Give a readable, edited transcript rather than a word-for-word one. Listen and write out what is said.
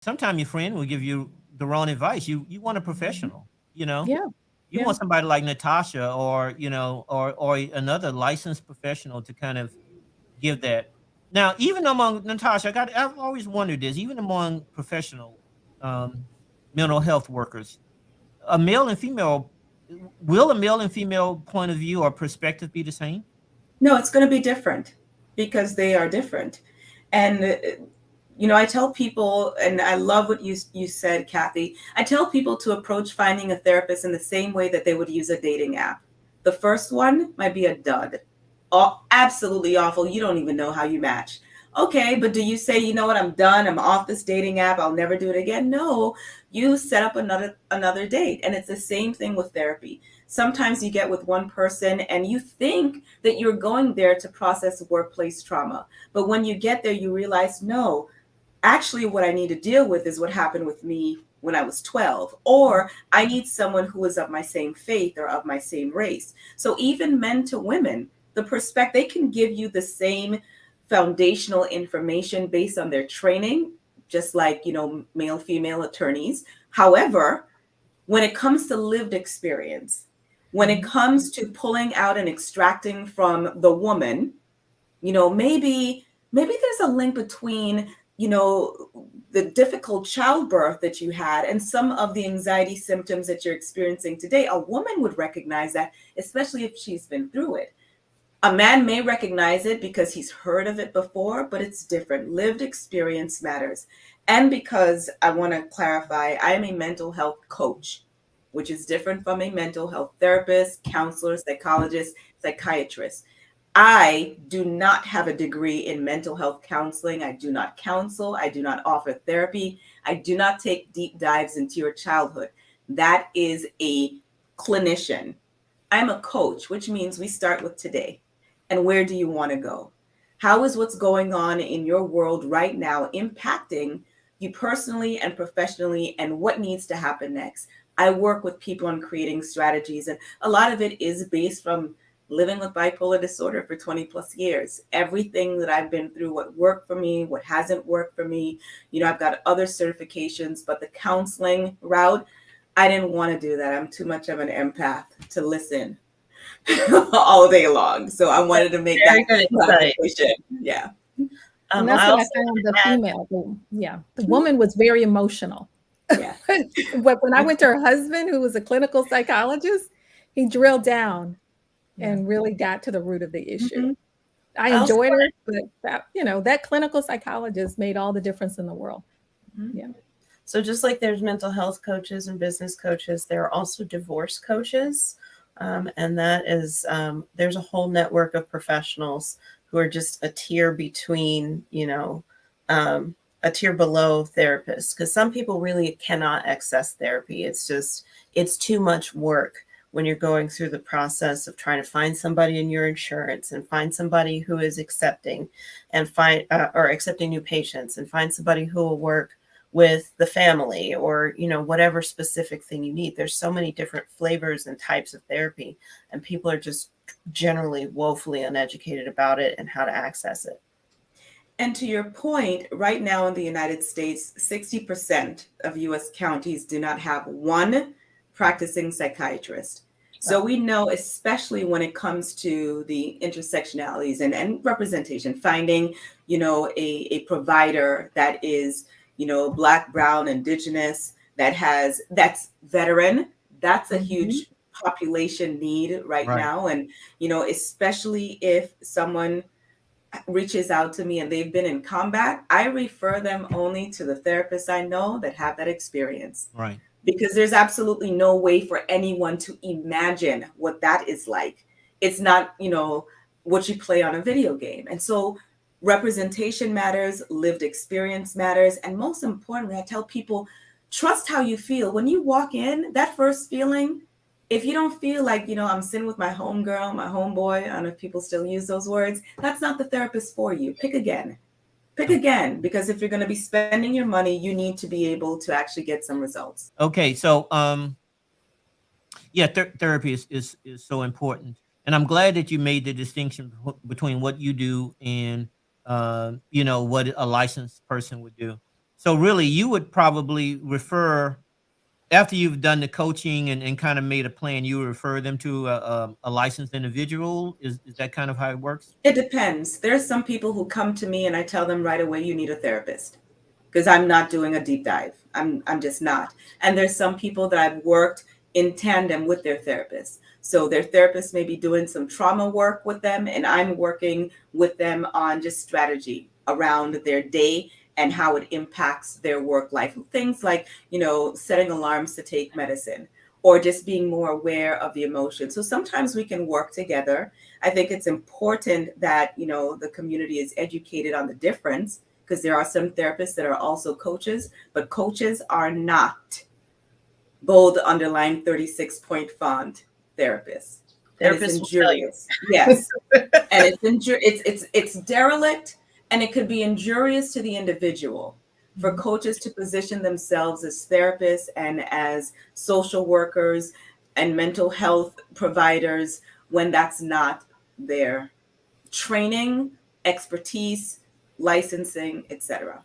sometimes your friend will give you the wrong advice. You want a Mhm. professional, you know. Yeah. You Yeah. want somebody like Natasha, or or another licensed professional to kind of give that. Now, even among Natasha, I've always wondered this. Even among professional um, mental health workers, a male and female, will a male and female point of view or perspective be the same? No, it's going to be different because they are different. And I tell people, and I love what you said, Kathy. I tell people to approach finding a therapist in the same way that they would use a dating app. The first one might be a dud, absolutely awful. You don't even know how you match. Okay, but do you say, you know what, I'm done. I'm off this dating app. I'll never do it again. No, you set up another date, and it's the same thing with therapy. Sometimes you get with one person and you think that you're going there to process workplace trauma. But when you get there, you realize, no, actually, what I need to deal with is what happened with me when I was 12, or I need someone who is of my same faith or of my same race. So even men to women, the perspective, they can give you the same foundational information based on their training, just like, male, female attorneys. However, when it comes to lived experience, when it Mhm. comes to pulling out and extracting from the woman, maybe there's a link between, you know, the difficult childbirth that you had and some of the anxiety symptoms that you're experiencing today. A woman would recognize that, especially if she's been through it. A man may recognize it because he's heard of it before, but it's different. Lived experience matters. And because I want to clarify, I am a mental health coach, which is different from a mental health therapist, counselor, psychologist, psychiatrist. I do not have a degree in mental health counseling. I do not counsel. I do not offer therapy. I do not take deep dives into your childhood. That is a clinician. I'm a coach, which means we start with today. And where do you want to go? How is what's going on in your world right now impacting you personally and professionally, and what needs to happen next? I work with people on creating strategies, and a lot of it is based from living with bipolar disorder for 20 plus years. Everything that I've been through, what worked for me, what hasn't worked for me. I've got other certifications, but the counseling route, I didn't want to do that. I'm too much of an empath to listen all day long. So I That's wanted to make that very good insight. clarification. Yeah. And I that's what I also found the add, female. Yeah. The woman was very emotional. Yeah. But when I went to her husband, who was a clinical psychologist, he drilled down Yeah. and really got to the root of the issue. Hmm. I I also enjoyed want her, but that clinical psychologist made all the difference in the world. Hmm. Yeah. So just like there's mental health coaches and business coaches, there are also divorce coaches. And that is, there's a whole network of professionals who are just a tier between, a tier below therapists. Because some people really cannot access therapy. It's too much work when you're going through the process of trying to find somebody in your insurance and find somebody who is accepting and find or accepting new patients and find somebody who will work with the family or whatever specific thing you need. There's so many different flavors and types of therapy, and people are just generally woefully uneducated about it and how to access it. And to your point, right now in the United States, 60% of US counties do not have one practicing psychiatrist. So Wow. we know, especially when it comes to the intersectionalities and representation, finding, a provider that is, Black, Brown, Indigenous, that's veteran, that's a Mhm. huge population need right Right. now. And, especially if someone reaches out to me and they've been in combat, I refer them only to the therapists I know that have that experience, Right. because there's absolutely no way for anyone to imagine what that is like. It's not, what you play on a video game. And so representation matters, lived experience matters. And most importantly, I tell people, trust how you feel. When you walk in, that first feeling, if you don't feel like, I'm sitting with my homegirl, my homeboy, I don't know if people still use those words, that's not the therapist for you. Pick again. Pick again, because if you're going to be spending your money, you need to be able to actually get some results. Okay. So yeah, therapy is so important, and I'm glad that you made the distinction between what you do and what a licensed person would do. So really, you would probably refer after you've done the coaching and kind of made a plan. You would refer them to a licensed individual. Is that kind of how it works? It depends. There's some people who come to me and I tell them right away, you need a therapist, because I'm not doing a deep dive. I'm just not. And there's some people that I've worked in tandem with their therapist. So their therapist may be doing some trauma work with them, and I'm working with them on just strategy around their day and how it impacts their work life. Things like, setting alarms to take medicine, or just being more aware of the emotions. So sometimes we can work together. I think it's important that, the community is educated on the difference, because there are some therapists that are also coaches, but coaches are not bold underline 36-point font therapists. And it's Therapists will tell you. injurious. Yes. And it's derelict, and it could be injurious to the individual. For coaches to position themselves as therapists and as social workers and mental health providers when that's not their training, expertise, licensing, etc.